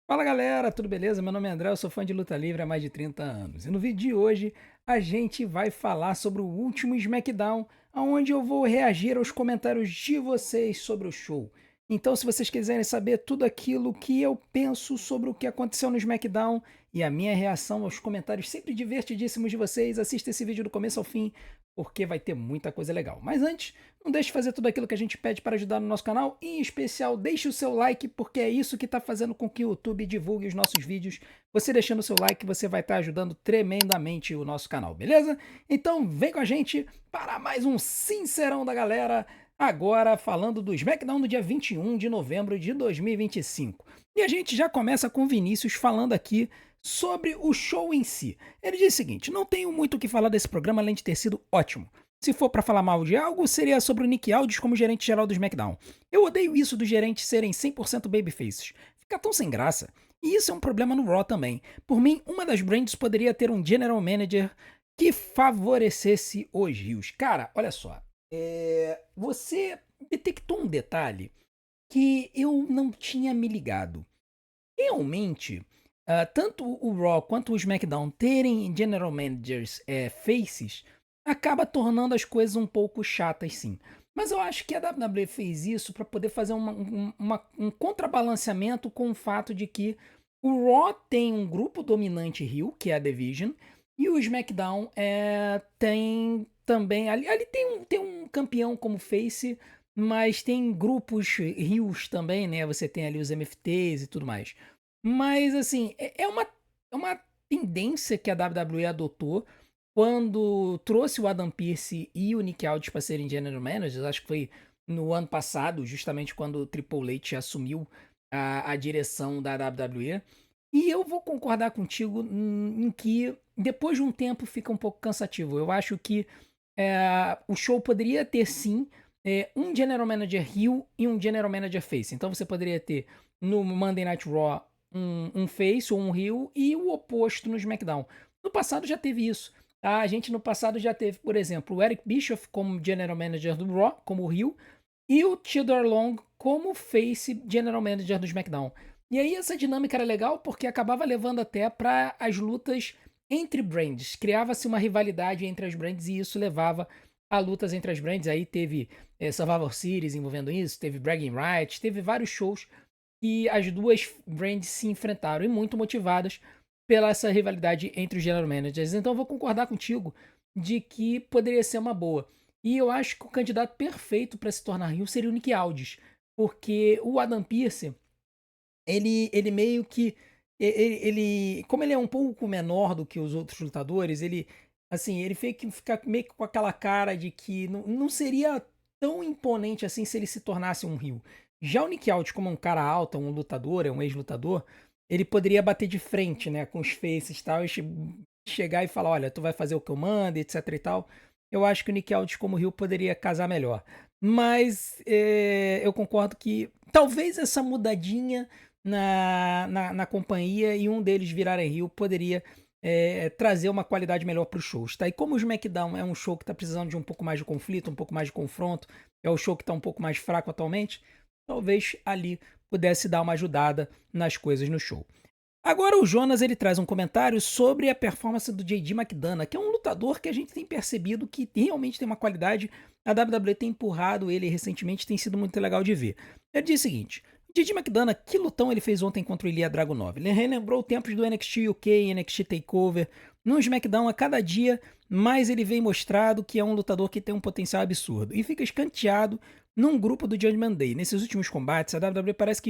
Fala galera, tudo beleza? Meu nome é André, eu sou fã de luta livre há mais de 30 anos. E no vídeo de hoje a gente vai falar sobre o último SmackDown, onde eu vou reagir aos comentários de vocês sobre o show. Então, se vocês quiserem saber tudo aquilo que eu penso sobre o que aconteceu no SmackDown e a minha reação aos comentários sempre divertidíssimos de vocês, assista esse vídeo do começo ao fim, porque vai ter muita coisa legal. Mas antes, não deixe de fazer tudo aquilo que a gente pede para ajudar no nosso canal, e em especial deixe o seu like, porque é isso que está fazendo com que o YouTube divulgue os nossos vídeos. Você deixando o seu like, você vai estar ajudando tremendamente o nosso canal, beleza? Então vem com a gente para mais um Sincerão da Galera, agora falando do SmackDown do dia 21 de novembro de 2025. E a gente já começa com o Vinícius falando aqui sobre o show em si. Ele diz o seguinte: não tenho muito o que falar desse programa além de ter sido ótimo. Se for pra falar mal de algo, seria sobre o Nick Aldis como gerente geral do SmackDown. Eu odeio isso dos gerentes serem 100% babyfaces. Fica tão sem graça. E isso é um problema no Raw também. Por mim, uma das brands poderia ter um general manager que favorecesse os rios. Cara, olha só. Você detectou um detalhe que eu não tinha me ligado. Realmente, tanto o Raw quanto o SmackDown terem general managers faces acaba tornando as coisas um pouco chatas, sim. Mas eu acho que a WWE fez isso para poder fazer um contrabalanceamento com o fato de que o Raw tem um grupo dominante heel, que é a Division, e o SmackDown tem também. Ali tem um campeão como face, mas tem grupos heels também, né? Você tem ali os MFTs e tudo mais. Mas, assim, é uma tendência que a WWE adotou quando trouxe o Adam Pearce e o Nick Aldis para serem general managers. Acho que foi no ano passado, justamente quando o Triple H assumiu a direção da WWE. E eu vou concordar contigo em que depois de um tempo fica um pouco cansativo. Eu acho que o show poderia ter sim um General Manager heel e um General Manager face. Então você poderia ter no Monday Night Raw um face ou um heel e o oposto no SmackDown. No passado já teve isso. Tá? A gente no passado já teve, por exemplo, o Eric Bischoff como General Manager do Raw, como heel, e o Theodore Long como face General Manager do SmackDown. E aí essa dinâmica era legal porque acabava levando até para as lutas entre brands. Criava-se uma rivalidade entre as brands e isso levava a lutas entre as brands. Aí teve Survivor Series envolvendo isso, teve Bragging Rights, teve vários shows que as duas brands se enfrentaram e muito motivadas pela essa rivalidade entre os general managers. Então eu vou concordar contigo de que poderia ser uma boa. E eu acho que o candidato perfeito para se tornar Rio seria o Nick Aldis, porque o Adam Pearce, ele meio que como ele é um pouco menor do que os outros lutadores, ele assim, ele fica meio que com aquela cara de que não seria tão imponente assim se ele se tornasse um Rio. Já o Nick Aldis, como um cara alto, um lutador, é um ex-lutador, ele poderia bater de frente, né, com os faces e tal, e chegar e falar, olha, tu vai fazer o que eu mando, etc e tal. Eu acho que o Nick Aldis como Rio poderia casar melhor. Mas eu concordo que talvez essa mudadinha na companhia e um deles virar em Rio poderia trazer uma qualidade melhor para os shows, tá? E como o SmackDown é um show que está precisando de um pouco mais de conflito, um pouco mais de confronto, é o show que está um pouco mais fraco atualmente, talvez ali pudesse dar uma ajudada nas coisas no show. Agora o Jonas ele traz um comentário sobre a performance do JD McDonough, que é um lutador que a gente tem percebido que realmente tem uma qualidade. A WWE tem empurrado ele recentemente, tem sido muito legal de ver. Ele diz o seguinte: JD McDonough, que lutão ele fez ontem contra o Ilya Dragunov? Ele relembrou tempos do NXT UK, NXT Takeover. No SmackDown, a cada dia mais ele vem mostrado que é um lutador que tem um potencial absurdo e fica escanteado num grupo do Judgment Day. Nesses últimos combates, a WWE parece que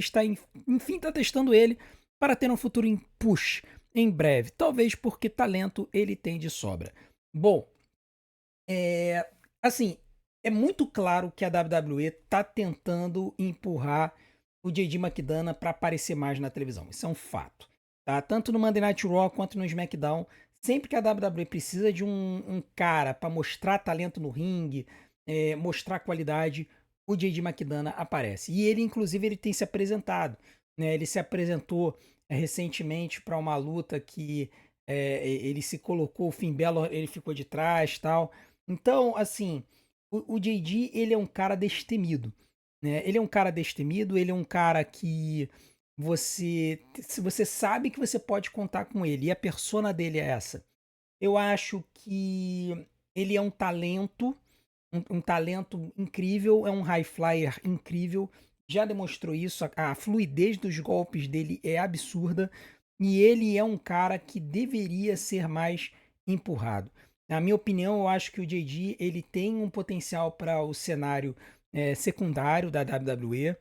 enfim, está testando ele para ter um futuro em push em breve, talvez porque talento ele tem de sobra. Bom, assim, é muito claro que a WWE tá tentando empurrar o JD McDonough para aparecer mais na televisão. Isso é um fato. Tá? Tanto no Monday Night Raw quanto no SmackDown, sempre que a WWE precisa de um cara para mostrar talento no ringue, mostrar qualidade, o JD McDonough aparece. E ele, inclusive, ele tem se apresentado. Né? Ele se apresentou recentemente para uma luta que ele se colocou, o Finn Balor ele ficou de trás, tal. Então, assim, o JD, ele é um cara destemido, né? Ele é um cara destemido, ele é um cara que se você sabe que você pode contar com ele e a persona dele é essa, eu acho que ele é um talento incrível, é um high flyer incrível, já demonstrou isso, a fluidez dos golpes dele é absurda e ele é um cara que deveria ser mais empurrado. Na minha opinião, eu acho que o JD ele tem um potencial para o cenário secundário da WWE.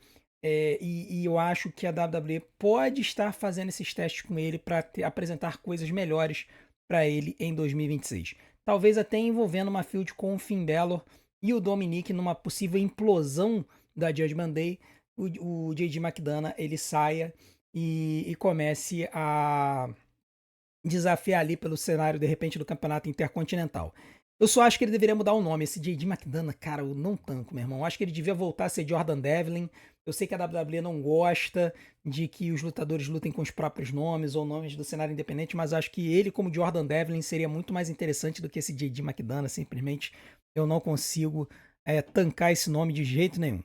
E eu acho que a WWE pode estar fazendo esses testes com ele para apresentar coisas melhores para ele em 2026. Talvez até envolvendo uma feud com o Finn Balor e o Dominic numa possível implosão da Judgment Day, o JD McDonough ele saia e comece a desafiar ali pelo cenário, de repente, do campeonato intercontinental. Eu só acho que ele deveria mudar o nome. Esse JD McDonough, cara, eu não tanco, meu irmão. Eu acho que ele devia voltar a ser Jordan Devlin. Eu sei que a WWE não gosta de que os lutadores lutem com os próprios nomes ou nomes do cenário independente, mas acho que ele, como Jordan Devlin, seria muito mais interessante do que esse JD McDonough. Simplesmente eu não consigo tancar esse nome de jeito nenhum.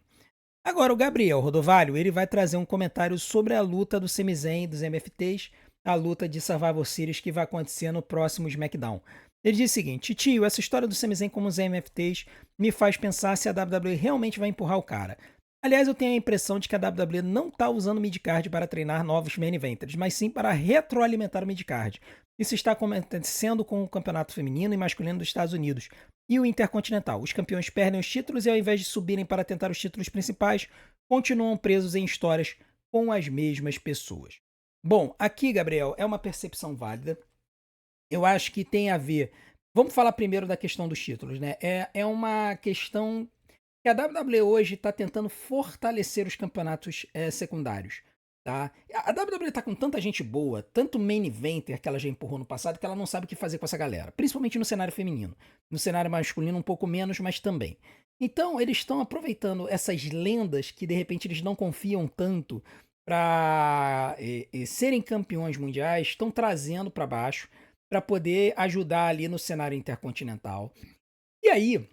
Agora, o Gabriel Rodovalho, ele vai trazer um comentário sobre a luta do Sami Zayn dos MFTs, a luta de Survivor Series que vai acontecer no próximo SmackDown. Ele diz o seguinte: tio, essa história do Sami Zayn como os MFTs me faz pensar se a WWE realmente vai empurrar o cara. Aliás, eu tenho a impressão de que a WWE não está usando o midcard para treinar novos main eventers, mas sim para retroalimentar o midcard. Isso está acontecendo com o campeonato feminino e masculino dos Estados Unidos e o Intercontinental. Os campeões perdem os títulos e, ao invés de subirem para tentar os títulos principais, continuam presos em histórias com as mesmas pessoas. Bom, aqui, Gabriel, é uma percepção válida. Eu acho que tem a ver. Vamos falar primeiro da questão dos títulos, né? É uma questão que a WWE hoje está tentando fortalecer os campeonatos secundários. Tá? A WWE tá com tanta gente boa, tanto main eventer que ela já empurrou no passado, que ela não sabe o que fazer com essa galera. Principalmente no cenário feminino. No cenário masculino, um pouco menos, mas também. Então, eles estão aproveitando essas lendas que de repente eles não confiam tanto para serem campeões mundiais, estão trazendo para baixo para poder ajudar ali no cenário intercontinental. E aí,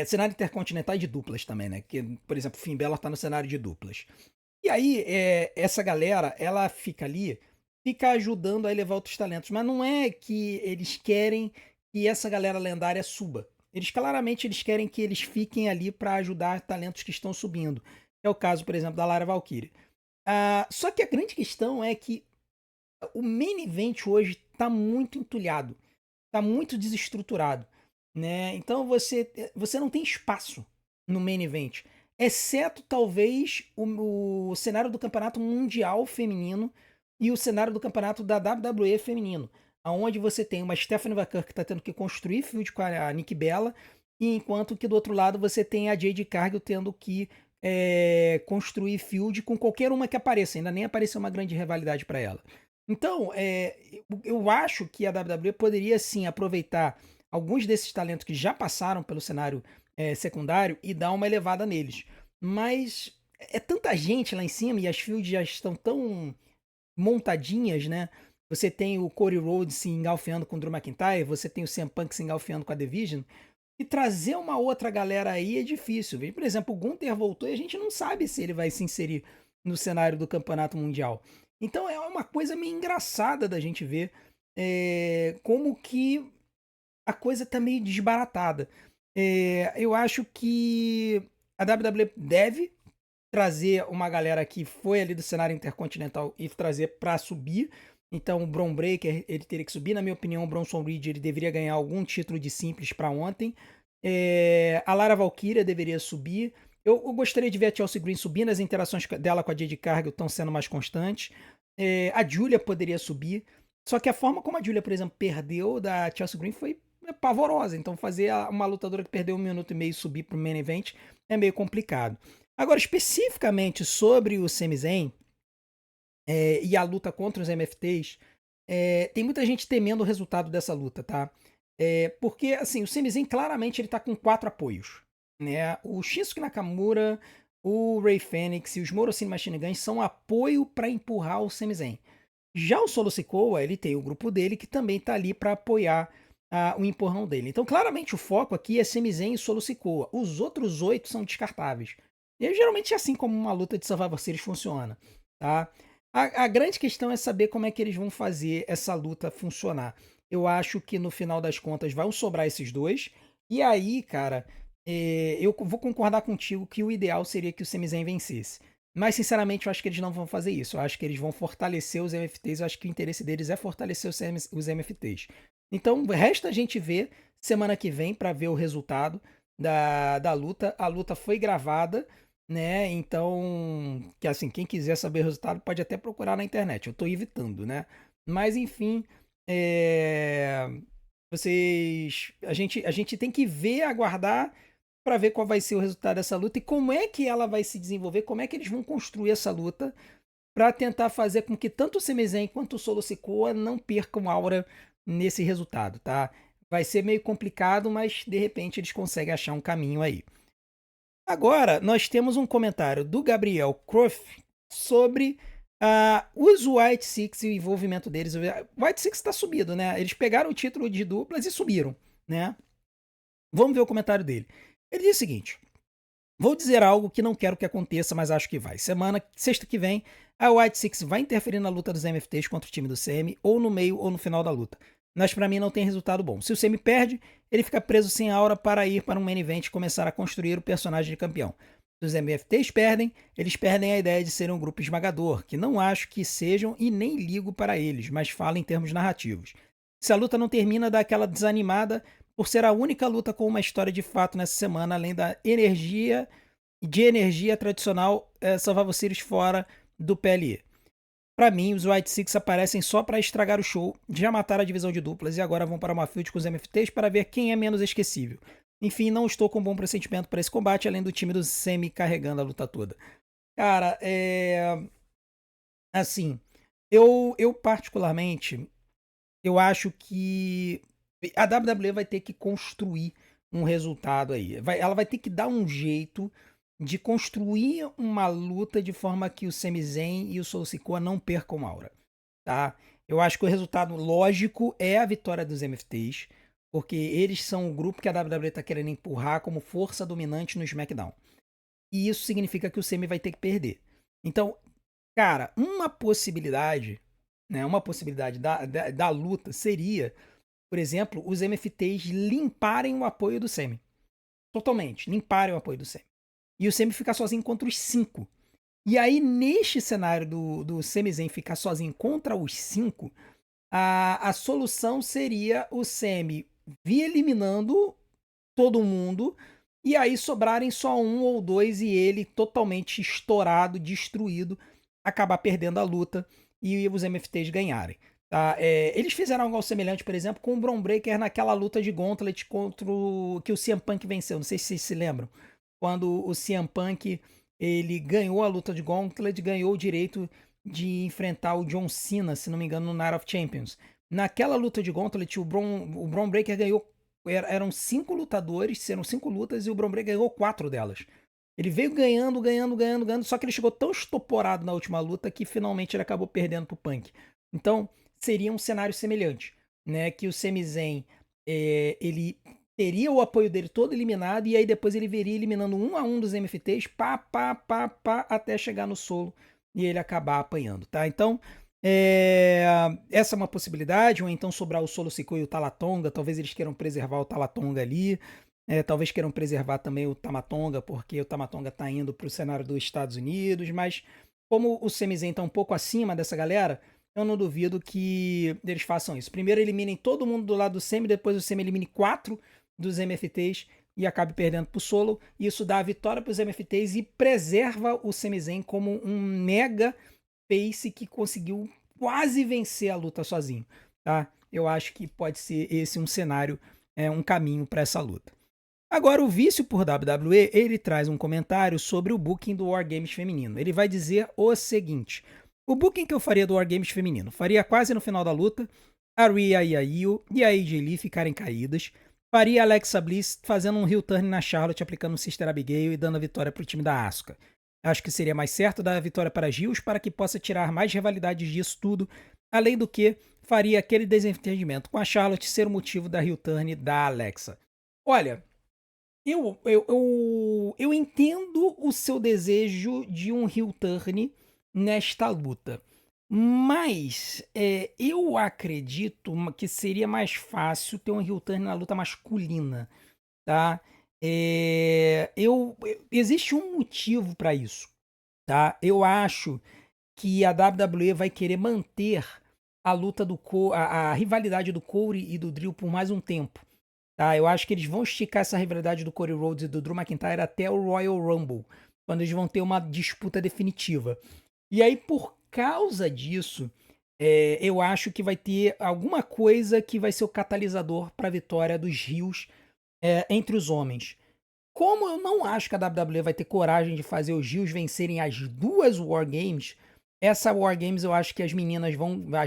cenário intercontinental e de duplas também, né? Que, por exemplo, Finn Balor tá no cenário de duplas. E aí, essa galera, ela fica ali, fica ajudando a elevar outros talentos. Mas não é que eles querem que essa galera lendária suba. Eles querem que eles fiquem ali para ajudar talentos que estão subindo. É o caso, por exemplo, da Lara Valkyrie. Só que a grande questão é que o main event hoje tá muito entulhado, tá muito desestruturado, né? Então você não tem espaço no main event, exceto talvez o cenário do campeonato mundial feminino e o cenário do campeonato da WWE feminino, aonde você tem uma Stephanie McMahon que está tendo que construir feud com a Nikki Bella, e enquanto que do outro lado você tem a Jade Cargill tendo que construir field com qualquer uma que apareça. Ainda nem apareceu uma grande rivalidade para ela. Então, eu acho que a WWE poderia sim aproveitar alguns desses talentos que já passaram pelo cenário secundário e dar uma elevada neles. Mas é tanta gente lá em cima e as fields já estão tão montadinhas, né? Você tem o Cody Rhodes se engalfinhando com o Drew McIntyre, você tem o CM Punk se engalfinhando com a Division, e trazer uma outra galera aí é difícil. Por exemplo, o Gunther voltou e a gente não sabe se ele vai se inserir no cenário do campeonato mundial. Então é uma coisa meio engraçada da gente ver como que a coisa tá meio desbaratada. Eu acho que a WWE deve trazer uma galera que foi ali do cenário intercontinental e trazer para subir. Então o Bron Breakker ele teria que subir. Na minha opinião, o Bronson Reed ele deveria ganhar algum título de simples para ontem. A Lara Valkyria deveria subir. Eu gostaria de ver a Chelsea Green subindo. As interações dela com a Jade Cargill estão sendo mais constantes. A Julia poderia subir. Só que a forma como a Julia, por exemplo, perdeu da Chelsea Green foi pavorosa. Então fazer uma lutadora que perdeu 1 minuto e meio subir para o main event é meio complicado. Agora, especificamente sobre o Sami Zayn e a luta contra os MFTs, tem muita gente temendo o resultado dessa luta, tá? Porque, assim, o Sami Zayn claramente ele tá com 4 apoios, né? O Shinsuke Nakamura, o Rey Fenix e os Morocine Machine Guns são apoio para empurrar o Sami Zayn. Já o Solo Sikoa, ele tem o grupo dele que também tá ali para apoiar o empurrão dele. Então, claramente, o foco aqui é Sami Zayn e Solo Sikoa. Os outros 8 são descartáveis. E geralmente é assim como uma luta de Survivor Series funciona. tá? A grande questão é saber como é que eles vão fazer essa luta funcionar. Eu acho que no final das contas vão sobrar esses dois. E aí, cara, eu vou concordar contigo que o ideal seria que o Sami Zayn vencesse. Mas, sinceramente, eu acho que eles não vão fazer isso. Eu acho que eles vão fortalecer os MFTs. Eu acho que o interesse deles é fortalecer os MFTs. Então, resta a gente ver semana que vem para ver o resultado da luta. A luta foi gravada, né? Então, que assim, quem quiser saber o resultado pode até procurar na internet. Eu tô evitando, né? Mas, enfim, é, a gente tem que ver, aguardar para ver qual vai ser o resultado dessa luta e como é que ela vai se desenvolver, como é que eles vão construir essa luta para tentar fazer com que tanto o Sami Zayn quanto o Solo Sikoa não percam aura nesse resultado, tá? Vai ser meio complicado, mas de repente eles conseguem achar um caminho aí. Agora, nós temos um comentário do Gabriel Croft sobre os White Six e o envolvimento deles. O White Six está subido, né? Eles pegaram o título de duplas e subiram, né? Vamos ver o comentário dele. Ele diz o seguinte: vou dizer algo que não quero que aconteça, mas acho que vai. Sexta que vem, a White Six vai interferir na luta dos MFTs contra o time do CM, ou no meio ou no final da luta. Mas pra mim não tem resultado bom. Se o CM perde, ele fica preso sem aura para ir para um main event e começar a construir o personagem de campeão. Se os MFTs perdem, eles perdem a ideia de serem um grupo esmagador, que não acho que sejam e nem ligo para eles, mas falo em termos narrativos. Se a luta não termina, dá aquela desanimada por ser a única luta com uma história de fato nessa semana, além da energia tradicional Survivor Series fora do PLE. Pra mim, os White Six aparecem só pra estragar o show, já mataram a divisão de duplas e agora vão para uma field com os MFTs para ver quem é menos esquecível. Enfim, não estou com um bom pressentimento para esse combate, além do time do Semi carregando a luta toda. Cara, assim, eu particularmente, eu acho que a WWE vai ter que construir um resultado aí. Ela vai ter que dar um jeito de construir uma luta de forma que o Sami Zayn e o Solo Sikoa não percam aura, tá? Eu acho que o resultado lógico é a vitória dos MFTs, porque eles são o grupo que a WWE está querendo empurrar como força dominante no SmackDown. E isso significa que o Sami vai ter que perder. Então, cara, uma possibilidade, né, uma possibilidade da luta seria, por exemplo, os MFTs limparem o apoio do Sami. Totalmente, limparem o apoio do Sami. E o Sami ficar sozinho contra os 5. E aí, neste cenário do Sami Zayn ficar sozinho contra os 5, a solução seria o Sami vir eliminando todo mundo e aí sobrarem só um ou dois e ele totalmente estourado, destruído, acabar perdendo a luta e os MFTs ganharem. Tá? Eles fizeram algo semelhante, por exemplo, com o Bron Breakker naquela luta de Gauntlet contra que o CM Punk venceu. Não sei se vocês se lembram. Quando o CM Punk ele ganhou a luta de Gauntlet, ganhou o direito de enfrentar o John Cena, se não me engano, no Night of Champions. Naquela luta de Gauntlet, o Bron Breakker ganhou. Eram 5 lutadores, eram 5 lutas e o Bron Breakker ganhou 4 delas. Ele veio ganhando, só que ele chegou tão estoporado na última luta que finalmente ele acabou perdendo pro Punk. Então, seria um cenário semelhante, né? Que o Sami Zayn, ele teria o apoio dele todo eliminado e aí depois ele viria eliminando um a um dos MFTs, até chegar no solo e ele acabar apanhando, tá? Então, essa é uma possibilidade, ou então sobrar o Solo Sikoa e o Talatonga, talvez eles queiram preservar o Talatonga ali, talvez queiram preservar também o Tamatonga, porque o Tamatonga tá indo pro cenário dos Estados Unidos, mas como o Sami Zayn tá um pouco acima dessa galera, eu não duvido que eles façam isso. Primeiro eliminem todo mundo do lado do Sami, depois o Sami elimine 4 dos MFTs e acabe perdendo pro Solo. Isso dá a vitória pros MFTs e preserva o Sami Zayn como um mega face que conseguiu quase vencer a luta sozinho, tá? Eu acho que pode ser esse um cenário, um caminho para essa luta. Agora, o vício por WWE, ele traz um comentário sobre o booking do War Games feminino. Ele vai dizer o seguinte: o booking que eu faria do War Games feminino, faria quase no final da luta a Rhea e a Io e a AJ Lee ficarem caídas, faria a Alexa Bliss fazendo um heel turn na Charlotte, aplicando o Sister Abigail e dando a vitória pro time da Asuka. Acho que seria mais certo dar a vitória para Giles para que possa tirar mais rivalidades disso tudo, além do que faria aquele desentendimento com a Charlotte ser o motivo da heel turn da Alexa. Olha, eu entendo o seu desejo de um heel turn, nesta luta. Mas eu acredito que seria mais fácil ter um heel turn na luta masculina, tá? Existe um motivo para isso, tá? Eu acho que a WWE vai querer manter a luta a rivalidade do Corey e do Drew por mais um tempo, tá? Eu acho que eles vão esticar essa rivalidade do Cody Rhodes e do Drew McIntyre até o Royal Rumble, quando eles vão ter uma disputa definitiva. E aí, por causa disso, eu acho que vai ter alguma coisa que vai ser o catalisador para a vitória dos Rios entre os homens. Como eu não acho que a WWE vai ter coragem de fazer os Rios vencerem as duas War Games, essa War Games eu acho que as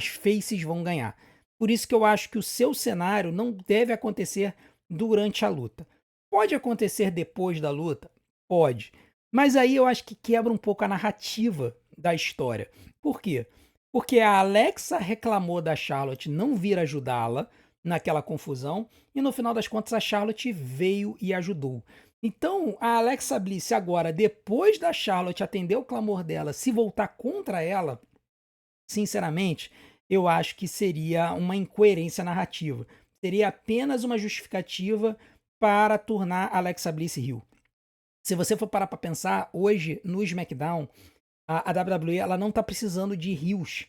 faces vão ganhar. Por isso que eu acho que o seu cenário não deve acontecer durante a luta. Pode acontecer depois da luta? Pode. Mas aí eu acho que quebra um pouco a narrativa da história. Por quê? Porque a Alexa reclamou da Charlotte não vir ajudá-la naquela confusão e no final das contas a Charlotte veio e ajudou. Então, a Alexa Bliss agora, depois da Charlotte atender o clamor dela, se voltar contra ela, sinceramente, eu acho que seria uma incoerência narrativa. Seria apenas uma justificativa para tornar a Alexa Bliss heel. Se você for parar para pensar, hoje no SmackDown, a WWE ela não está precisando de heels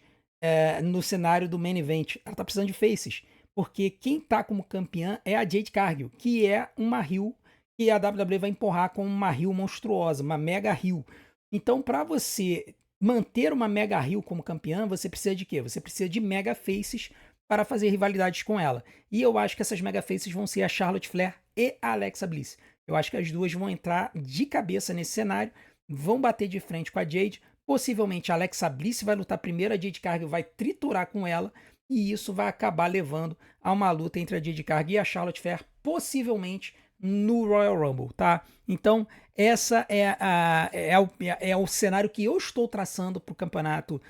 no cenário do main event. Ela está precisando de faces. Porque quem está como campeã é a Jade Cargill, que é uma heel que a WWE vai empurrar como uma heel monstruosa, uma mega heel. Então, para você manter uma mega heel como campeã, você precisa de quê? Você precisa de mega faces para fazer rivalidades com ela. E eu acho que essas mega faces vão ser a Charlotte Flair e a Alexa Bliss. Eu acho que as duas vão entrar de cabeça nesse cenário, vão bater de frente com a Jade. Possivelmente a Alexa Bliss vai lutar primeiro, a Jade Cargill vai triturar com ela, e isso vai acabar levando a uma luta entre a Jade Cargill e a Charlotte Flair, possivelmente no Royal Rumble, tá? Então, essa é o cenário que eu estou traçando para o campeonato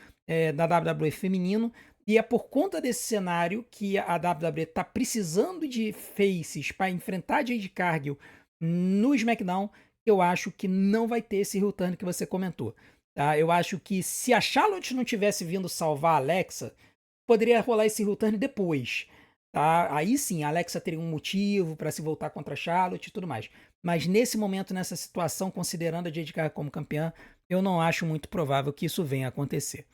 da WWE feminino, e é por conta desse cenário que a WWE está precisando de faces para enfrentar a Jade Cargill no SmackDown, que eu acho que não vai ter esse heel turn que você comentou. Tá? Eu acho que se a Charlotte não tivesse vindo salvar a Alexa, poderia rolar esse heel turn depois. Tá? Aí sim, a Alexa teria um motivo para se voltar contra a Charlotte e tudo mais. Mas nesse momento, nessa situação, considerando a Jade Cargill como campeã, eu não acho muito provável que isso venha a acontecer.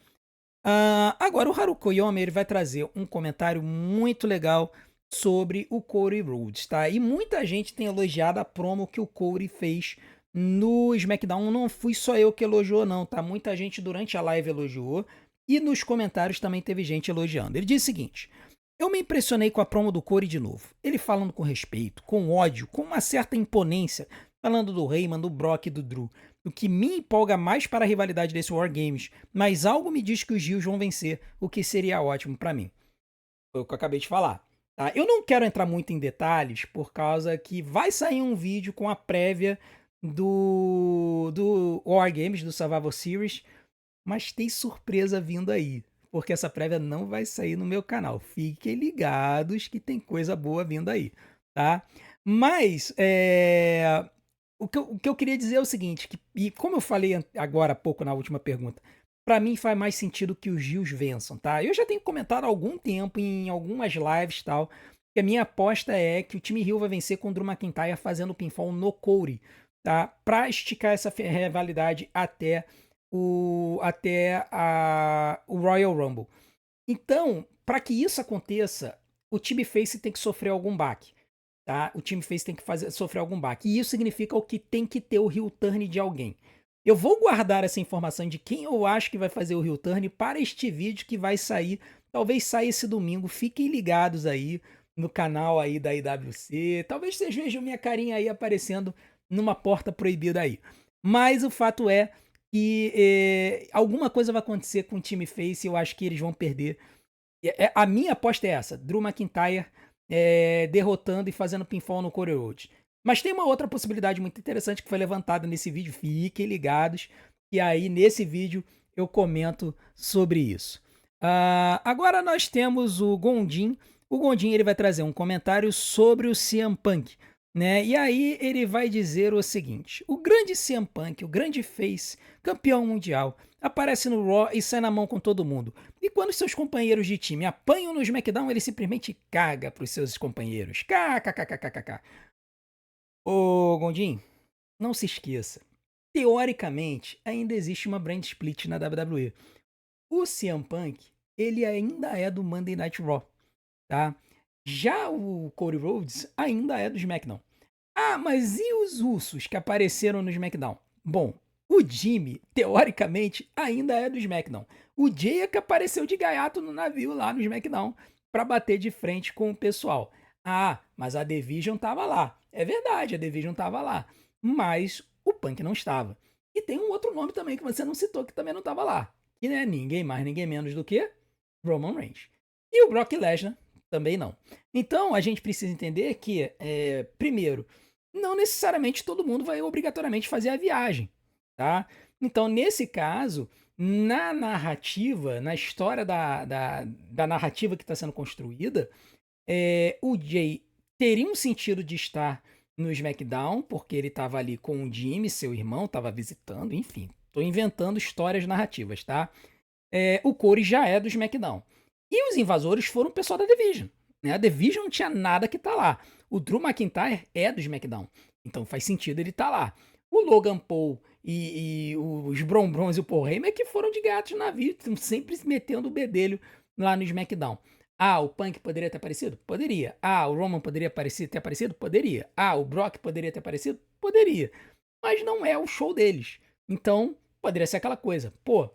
Agora, o Haruko Yomi ele vai trazer um comentário muito legal sobre o Cody Rhodes, tá? E muita gente tem elogiado a promo que o Cody fez no SmackDown. Não fui só eu que elogiou, não, tá? Muita gente durante a live elogiou e nos comentários também teve gente elogiando. Ele diz o seguinte: eu me impressionei com a promo do Cody de novo. Ele falando com respeito, com ódio, com uma certa imponência, falando do Heyman, do Brock e do Drew. O que me empolga mais para a rivalidade desse War Games, mas algo me diz que os Rios vão vencer, o que seria ótimo para mim. Foi o que eu acabei de falar. Tá? Eu não quero entrar muito em detalhes, por causa que vai sair um vídeo com a prévia do War Games, do Survivor Series, mas tem surpresa vindo aí, porque essa prévia não vai sair no meu canal. Fiquem ligados que tem coisa boa vindo aí, tá? Mas, o que eu queria dizer é o seguinte, e como eu falei agora há pouco na última pergunta, para mim faz mais sentido que os Rios vençam, tá? Eu já tenho comentado há algum tempo em algumas lives e tal, que a minha aposta é que o time Rio vai vencer com o Drew McIntyre fazendo o pinfall no Cody, tá? Pra esticar essa rivalidade até o Royal Rumble. Então, para que isso aconteça, o time face tem que sofrer algum baque. Tá? O time face tem que sofrer algum baque. E isso significa o que tem que ter o heel turn de alguém. Eu vou guardar essa informação de quem eu acho que vai fazer o heel turn para este vídeo que vai sair. Talvez saia esse domingo. Fiquem ligados aí no canal aí da IWC. Talvez vocês vejam minha carinha aí aparecendo numa porta proibida aí. Mas o fato é que alguma coisa vai acontecer com o time face e eu acho que eles vão perder. A minha aposta é essa. Drew McIntyre derrotando e fazendo pinfall no Cody Rhodes. Mas tem uma outra possibilidade muito interessante que foi levantada nesse vídeo. Fiquem ligados. E aí, nesse vídeo, eu comento sobre isso. Agora nós temos o Gondim. O Gondim ele vai trazer um comentário sobre o CM Punk. né? E aí ele vai dizer o seguinte: o grande CM Punk, o grande face, campeão mundial, aparece no Raw e sai na mão com todo mundo. E quando seus companheiros de time apanham no SmackDown, ele simplesmente caga pros seus companheiros. KKKKKK. Ô, Gondim, não se esqueça. Teoricamente, ainda existe uma brand split na WWE. O CM Punk, ele ainda é do Monday Night Raw, tá? Já o Cody Rhodes ainda é do SmackDown. Ah, mas e os russos que apareceram no SmackDown? Bom, o Jimmy, teoricamente, ainda é do SmackDown. O Jay é que apareceu de gaiato no navio lá no SmackDown pra bater de frente com o pessoal. Ah, mas a Division tava lá. É verdade, a Division tava lá. Mas o Punk não estava. E tem um outro nome também que você não citou que também não tava lá. Que é ninguém mais, ninguém menos do que Roman Reigns. E o Brock Lesnar também não. Então a gente precisa entender que, primeiro, não necessariamente todo mundo vai obrigatoriamente fazer a viagem, tá? Então, nesse caso, na narrativa, na história da narrativa que está sendo construída, o Jay teria um sentido de estar no SmackDown, porque ele estava ali com o Jimmy, seu irmão, estava visitando, enfim. Estou inventando histórias narrativas, tá? O Corey já é do SmackDown. E os invasores foram o pessoal da Division. Né? A Division não tinha nada que tá lá. O Drew McIntyre é do SmackDown. Então faz sentido ele tá lá. O Logan Paul e os Bron Brons e o Paul Heyman é que foram de gatos na vida, estão sempre se metendo o bedelho lá no SmackDown. Ah, o Punk poderia ter aparecido? Poderia. Ah, o Roman poderia ter aparecido? Poderia. Ah, o Brock poderia ter aparecido? Poderia. Mas não é o show deles. Então, poderia ser aquela coisa. Pô,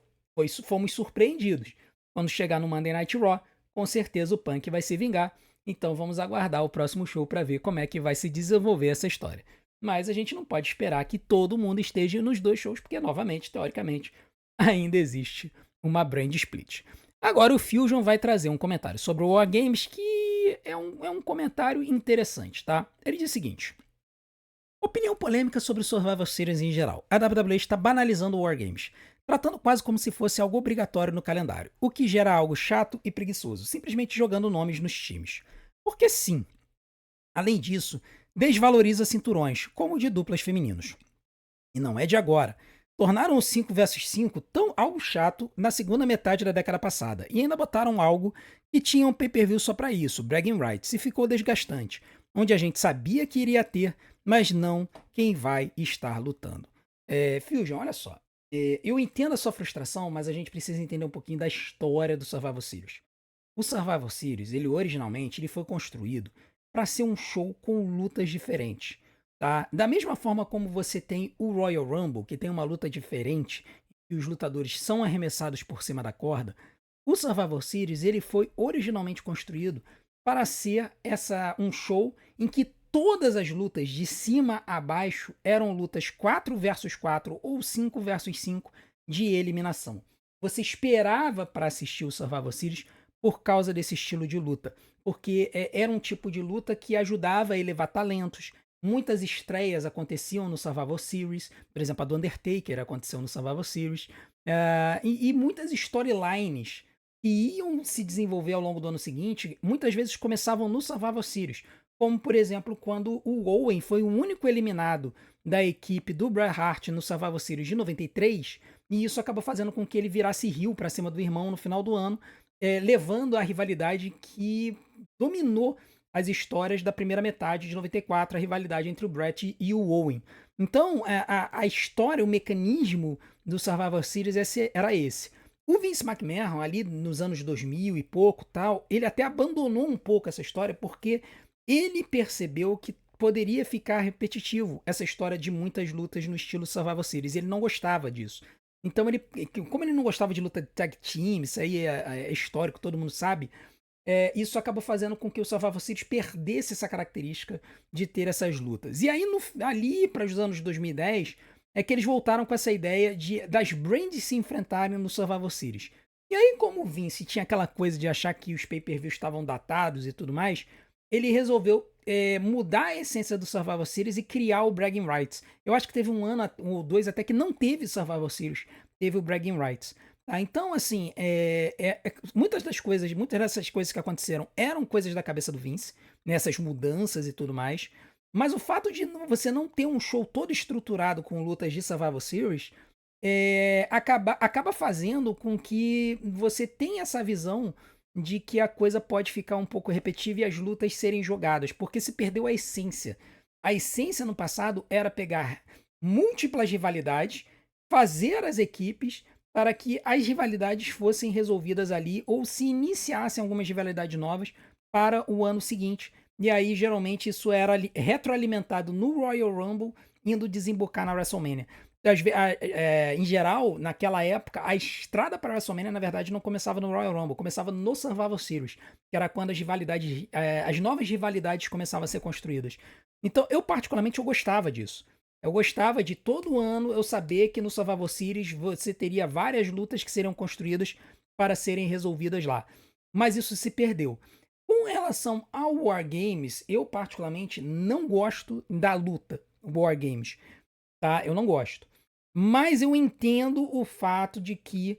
fomos surpreendidos. Quando chegar no Monday Night Raw, com certeza o Punk vai se vingar. Então vamos aguardar o próximo show para ver como é que vai se desenvolver essa história. Mas a gente não pode esperar que todo mundo esteja nos dois shows, porque, novamente, teoricamente, ainda existe uma brand split. Agora o Fusion vai trazer um comentário sobre o Wargames que é um comentário interessante, tá? Ele diz o seguinte: opinião polêmica sobre o Survivor Series em geral. A WWE está banalizando o Wargames, tratando quase como se fosse algo obrigatório no calendário, o que gera algo chato e preguiçoso, simplesmente jogando nomes nos times. Porque sim, além disso, desvaloriza cinturões, como o de duplas femininos. E não é de agora. Tornaram o 5 versus 5 tão algo chato na segunda metade da década passada, e ainda botaram algo que tinha um pay-per-view só para isso, Bragging Rights, e ficou desgastante, onde a gente sabia que iria ter, mas não quem vai estar lutando. Fusion, olha só. Eu entendo a sua frustração, mas a gente precisa entender um pouquinho da história do Survivor Series. O Survivor Series, ele originalmente ele foi construído para ser um show com lutas diferentes, tá? Da mesma forma como você tem o Royal Rumble, que tem uma luta diferente e os lutadores são arremessados por cima da corda, o Survivor Series ele foi originalmente construído para ser um show em que todas as lutas de cima a baixo eram lutas 4 versus 4 ou 5 versus 5 de eliminação. Você esperava para assistir o Survivor Series por causa desse estilo de luta, porque era um tipo de luta que ajudava a elevar talentos. Muitas estreias aconteciam no Survivor Series, por exemplo, a do Undertaker aconteceu no Survivor Series, e muitas storylines que iam se desenvolver ao longo do ano seguinte, muitas vezes começavam no Survivor Series, como por exemplo quando o Owen foi o único eliminado da equipe do Bret Hart no Survivor Series de 93, e isso acabou fazendo com que ele virasse heel para cima do irmão no final do ano, levando a rivalidade que dominou as histórias da primeira metade de 94, a rivalidade entre o Bret e o Owen. Então, a história, o mecanismo do Survivor Series era esse. O Vince McMahon, ali nos anos 2000 e pouco, tal, ele até abandonou um pouco essa história porque ele percebeu que poderia ficar repetitivo essa história de muitas lutas no estilo Survivor Series. Ele não gostava disso. Então, como ele não gostava de luta de tag team, isso aí é histórico, todo mundo sabe, isso acabou fazendo com que o Survivor Series perdesse essa característica de ter essas lutas. E aí, ali para os anos 2010, é que eles voltaram com essa ideia das brands se enfrentarem no Survivor Series. E aí, como o Vince tinha aquela coisa de achar que os pay-per-views estavam datados e tudo mais, ele resolveu mudar a essência do Survivor Series e criar o Bragging Rights. Eu acho que teve um ano ou dois até que não teve Survivor Series, teve o Bragging Rights. Tá? Então, assim, muitas dessas coisas que aconteceram eram coisas da cabeça do Vince, nessas mudanças e tudo mais. Mas o fato de você não ter um show todo estruturado com lutas de Survival Series acaba fazendo com que você tenha essa visão de que a coisa pode ficar um pouco repetitiva e as lutas serem jogadas, porque se perdeu a essência. A essência no passado era pegar múltiplas rivalidades, fazer as equipes para que as rivalidades fossem resolvidas ali ou se iniciassem algumas rivalidades novas para o ano seguinte. E aí, geralmente, isso era retroalimentado no Royal Rumble, indo desembocar na WrestleMania. Em geral, naquela época, a estrada para a WrestleMania, na verdade, não começava no Royal Rumble, começava no Survival Series, que era quando as novas rivalidades começavam a ser construídas. Então, eu particularmente, eu gostava disso. Eu gostava de todo ano eu saber que no Survival Series você teria várias lutas que seriam construídas para serem resolvidas lá. Mas isso se perdeu. Com relação ao War Games, eu particularmente não gosto da luta War Games, tá? Eu não gosto. Mas eu entendo o fato de que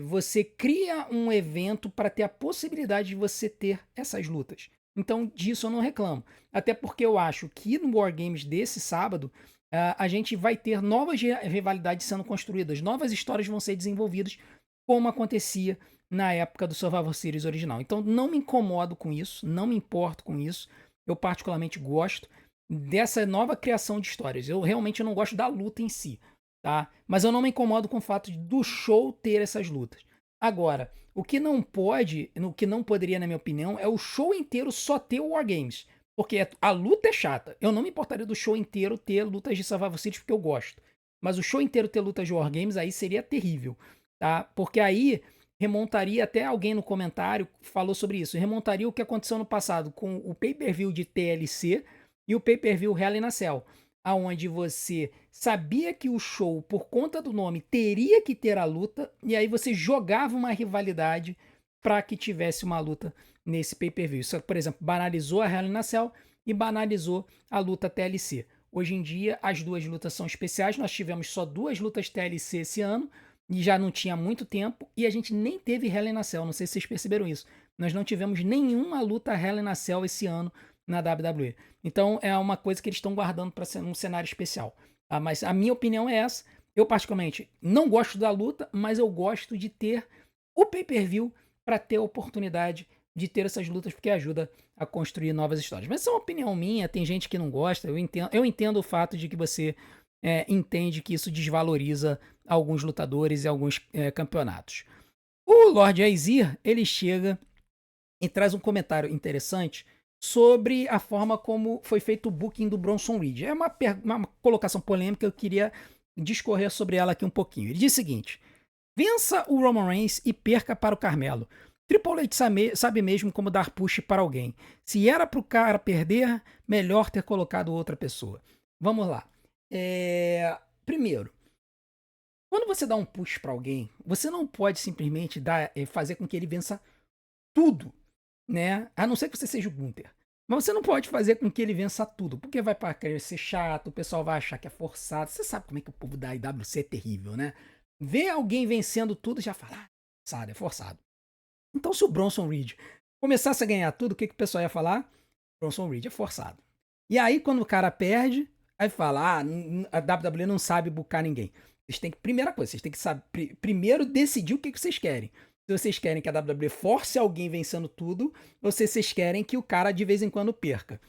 você cria um evento para ter a possibilidade de você ter essas lutas. Então, disso eu não reclamo. Até porque eu acho que no War Games desse sábado, a gente vai ter novas rivalidades sendo construídas, novas histórias vão ser desenvolvidas, como acontecia na época do Survivor Series original. Então, não me incomodo com isso, não me importo com isso. Eu particularmente gosto dessa nova criação de histórias. Eu realmente não gosto da luta em si, tá? Mas eu não me incomodo com o fato do show ter essas lutas. Agora, o que não pode, o que não poderia, na minha opinião, é o show inteiro só ter o War Games. Porque a luta é chata. Eu não me importaria do show inteiro ter lutas de Survival Series porque eu gosto. Mas o show inteiro ter lutas de War Games aí seria terrível, tá? Porque aí remontaria, até alguém no comentário falou sobre isso, remontaria o que aconteceu no passado com o pay-per-view de TLC e o pay-per-view Hell in a Cell, aonde você sabia que o show, por conta do nome, teria que ter a luta, e aí você jogava uma rivalidade para que tivesse uma luta nesse pay-per-view. Isso, por exemplo, banalizou a Hell in a Cell e banalizou a luta TLC. Hoje em dia, as duas lutas são especiais. Nós tivemos só 2 lutas TLC esse ano, e já não tinha muito tempo, e a gente nem teve Hell in a Cell. Não sei se vocês perceberam isso. Nós não tivemos nenhuma luta Hell in a Cell esse ano na WWE. Então é uma coisa que eles estão guardando para ser um cenário especial. Tá? Mas a minha opinião é essa. Eu, particularmente, não gosto da luta, mas eu gosto de ter o pay-per-view para ter a oportunidade de ter essas lutas, porque ajuda a construir novas histórias. Mas isso é uma opinião minha, tem gente que não gosta. Eu entendo o fato de que você entende que isso desvaloriza alguns lutadores e alguns campeonatos. O Lord Aizir, ele chega e traz um comentário interessante sobre a forma como foi feito o booking do Bronson Reed. É uma colocação polêmica, eu queria discorrer sobre ela aqui um pouquinho. Ele diz o seguinte: vença o Roman Reigns e perca para o Carmelo. Triple H sabe mesmo como dar push para alguém. Se era para o cara perder, melhor ter colocado outra pessoa. Vamos lá. Primeiro, quando você dá um push para alguém, você não pode simplesmente fazer com que ele vença tudo, né? A não ser que você seja o Gunther. Mas você não pode fazer com que ele vença tudo, porque vai parecer chato, o pessoal vai achar que é forçado. Você sabe como é que o povo da IWC é terrível, né? Vê alguém vencendo tudo e já fala, forçado, é forçado. Então, se o Bronson Reed começasse a ganhar tudo, o que o pessoal ia falar? Bronson Reed é forçado. E aí, quando o cara perde, aí fala, a WWE não sabe bucar ninguém. Vocês têm que, primeira coisa, vocês têm que saber, primeiro decidir o que vocês querem. Se vocês querem que a WWE force alguém vencendo tudo, ou se vocês querem que o cara de vez em quando perca.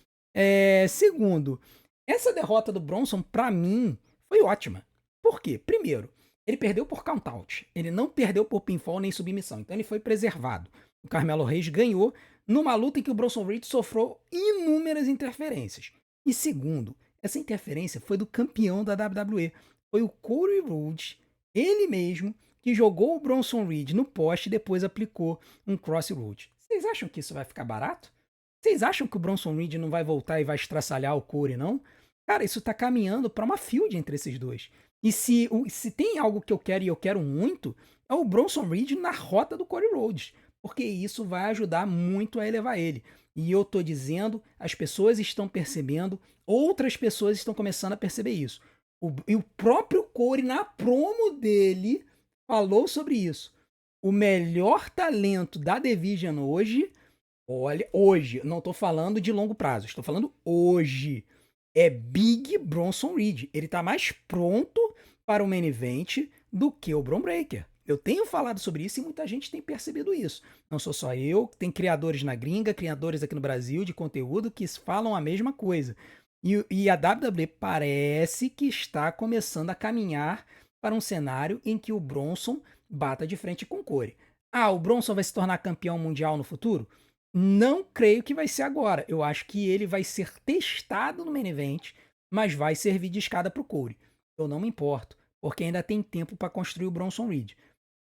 Segundo, essa derrota do Bronson, pra mim, foi ótima. Por quê? Primeiro, ele perdeu por count-out. Ele não perdeu por pinfall nem submissão. Então ele foi preservado. O Carmelo Reis ganhou numa luta em que o Bronson Reed sofreu inúmeras interferências. E segundo, essa interferência foi do campeão da WWE. Foi o Cody Rhodes, ele mesmo, que jogou o Bronson Reed no poste e depois aplicou um crossroad. Vocês acham que isso vai ficar barato? Vocês acham que o Bronson Reed não vai voltar e vai estraçalhar o Corey, não? Cara, isso tá caminhando para uma feud entre esses dois. E se tem algo que eu quero e eu quero muito, é o Bronson Reed na rota do Cody Rhodes. Porque isso vai ajudar muito a elevar ele. E eu tô dizendo, as pessoas estão percebendo, outras pessoas estão começando a perceber isso. E o próprio Corey, na promo dele, falou sobre isso. O melhor talento da Division hoje, Olha, hoje, não tô falando de longo prazo, estou falando hoje. É Big Bronson Reed. Ele tá mais pronto para o main event do que o Bron Breakker. Eu tenho falado sobre isso e muita gente tem percebido isso. Não sou só eu, tem criadores na gringa, criadores aqui no Brasil de conteúdo que falam a mesma coisa. E a WWE parece que está começando a caminhar para um cenário em que o Bronson bata de frente com o Corey. Ah, o Bronson vai se tornar campeão mundial no futuro? Não creio que vai ser agora. Eu acho que ele vai ser testado no main event, mas vai servir de escada para o Corey. Eu não me importo, porque ainda tem tempo para construir o Bronson Reed.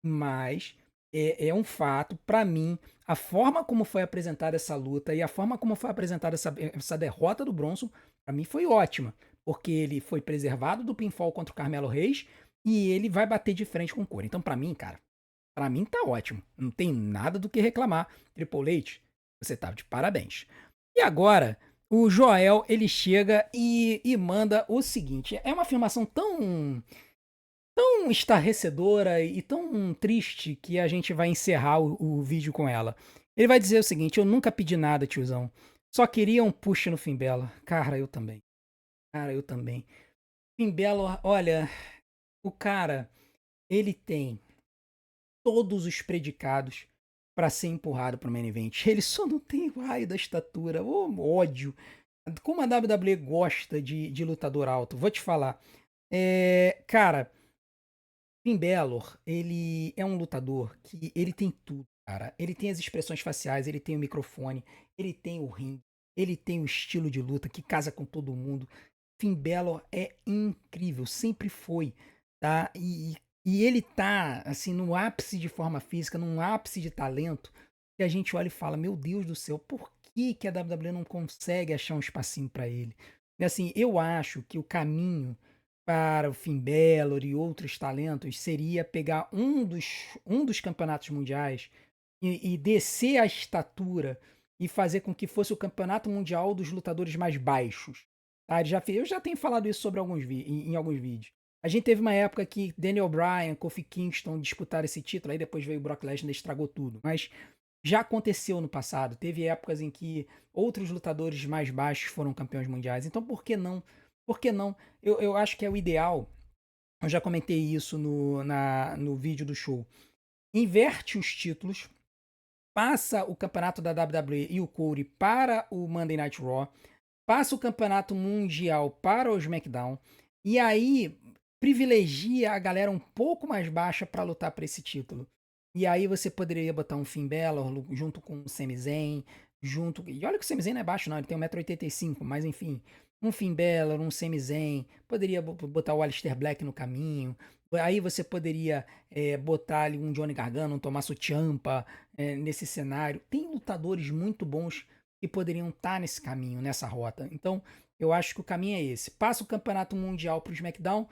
Mas é um fato, para mim, a forma como foi apresentada essa luta e a forma como foi apresentada essa derrota do Bronson, para mim foi ótima. Porque ele foi preservado do pinfall contra o Carmelo Reis e ele vai bater de frente com o Corey. Então, para mim, cara, para mim tá ótimo. Não tem nada do que reclamar. Triple H, você tá de parabéns. E agora, o Joel, ele chega e manda o seguinte. É uma afirmação tão estarrecedora e tão triste que a gente vai encerrar o vídeo com ela. Ele vai dizer o seguinte: eu nunca pedi nada, tiozão. Só queria um push no Finn Balor. Cara, eu também. Cara, eu também. Finn Balor, olha, o cara, ele tem todos os predicados para ser empurrado para o main event. Ele só não tem o raio da estatura. Ódio. Como a WWE gosta de lutador alto. Vou te falar. Cara, Finn Balor, ele é um lutador que ele tem tudo, cara. Ele tem as expressões faciais, ele tem o microfone, ele tem o ringue, ele tem o estilo de luta que casa com todo mundo. Finn Balor é incrível, sempre foi, tá? E ele tá, assim, no ápice de forma física, num ápice de talento, que a gente olha e fala, meu Deus do céu, por que a WWE não consegue achar um espacinho pra ele? E assim, eu acho que o caminho para o Finn Balor e outros talentos seria pegar um dos campeonatos mundiais e descer a estatura e fazer com que fosse o campeonato mundial dos lutadores mais baixos. Tá? Eu já tenho falado isso sobre em alguns vídeos. A gente teve uma época que Daniel Bryan, Kofi Kingston disputaram esse título, aí depois veio o Brock Lesnar e estragou tudo. Mas já aconteceu no passado. Teve épocas em que outros lutadores mais baixos foram campeões mundiais. Então por que não? Por que não? Eu acho que é o ideal. Eu já comentei isso no vídeo do show. Inverte os títulos, passa o campeonato da WWE e o Corey para o Monday Night Raw, passa o campeonato mundial para o SmackDown, e aí privilegia a galera um pouco mais baixa para lutar por esse título. E aí você poderia botar um Finn Balor junto com o Sami Zayn, e olha que o Sami Zayn não é baixo não, ele tem 1,85 m, mas enfim, um Finn Balor, um Sami Zayn, poderia botar o Aleister Black no caminho, aí você poderia botar ali um Johnny Gargano, um Tommaso Ciampa nesse cenário. Tem lutadores muito bons que poderiam estar nesse caminho, nessa rota. Então, eu acho que o caminho é esse. Passa o campeonato mundial para o SmackDown,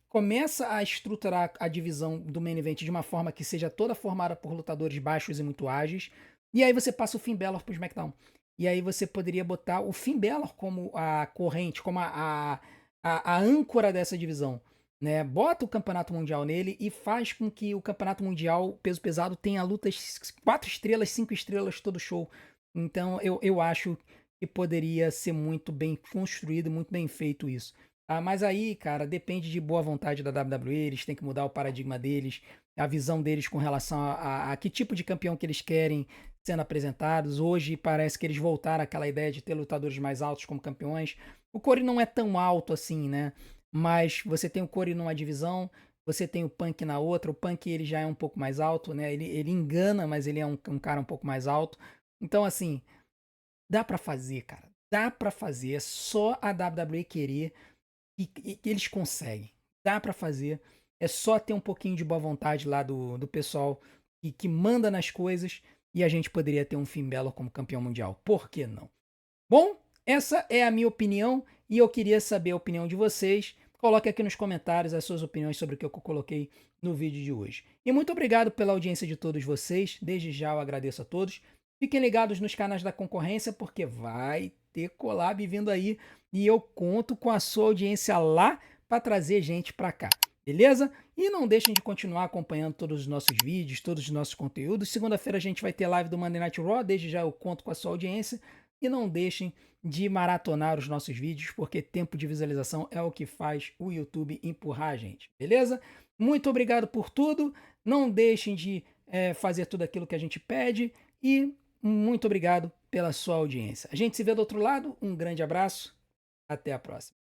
começa a estruturar a divisão do main event de uma forma que seja toda formada por lutadores baixos e muito ágeis, e aí você passa o Finn Balor para o SmackDown. E aí você poderia botar o Finn Balor como a corrente, como a âncora dessa divisão. Né? Bota o campeonato mundial nele e faz com que o campeonato mundial peso pesado tenha lutas 4 estrelas, 5 estrelas todo show. Então eu acho que poderia ser muito bem construído, muito bem feito isso. Mas aí, cara, depende de boa vontade da WWE, eles têm que mudar o paradigma deles, a visão deles com relação a que tipo de campeão que eles querem sendo apresentados. Hoje parece que eles voltaram àquela ideia de ter lutadores mais altos como campeões. O Corey não é tão alto assim, né? Mas você tem o Corey numa divisão, você tem o Punk na outra. O Punk ele já é um pouco mais alto, né? Ele engana, mas ele é um cara um pouco mais alto. Então, assim, dá pra fazer, cara. Dá pra fazer. É só a WWE querer e eles conseguem. Dá pra fazer. É só ter um pouquinho de boa vontade lá do pessoal que manda nas coisas e a gente poderia ter um Finn Balor como campeão mundial. Por que não? Bom, essa é a minha opinião e eu queria saber a opinião de vocês. Coloque aqui nos comentários as suas opiniões sobre o que eu coloquei no vídeo de hoje. E muito obrigado pela audiência de todos vocês. Desde já eu agradeço a todos. Fiquem ligados nos canais da concorrência porque vai ter collab vindo aí e eu conto com a sua audiência lá para trazer gente para cá. Beleza? E não deixem de continuar acompanhando todos os nossos vídeos, todos os nossos conteúdos. Segunda-feira a gente vai ter live do Monday Night Raw, desde já eu conto com a sua audiência. E não deixem de maratonar os nossos vídeos, porque tempo de visualização é o que faz o YouTube empurrar a gente, beleza? Muito obrigado por tudo. Não deixem de fazer tudo aquilo que a gente pede. E muito obrigado pela sua audiência. A gente se vê do outro lado. Um grande abraço. Até a próxima.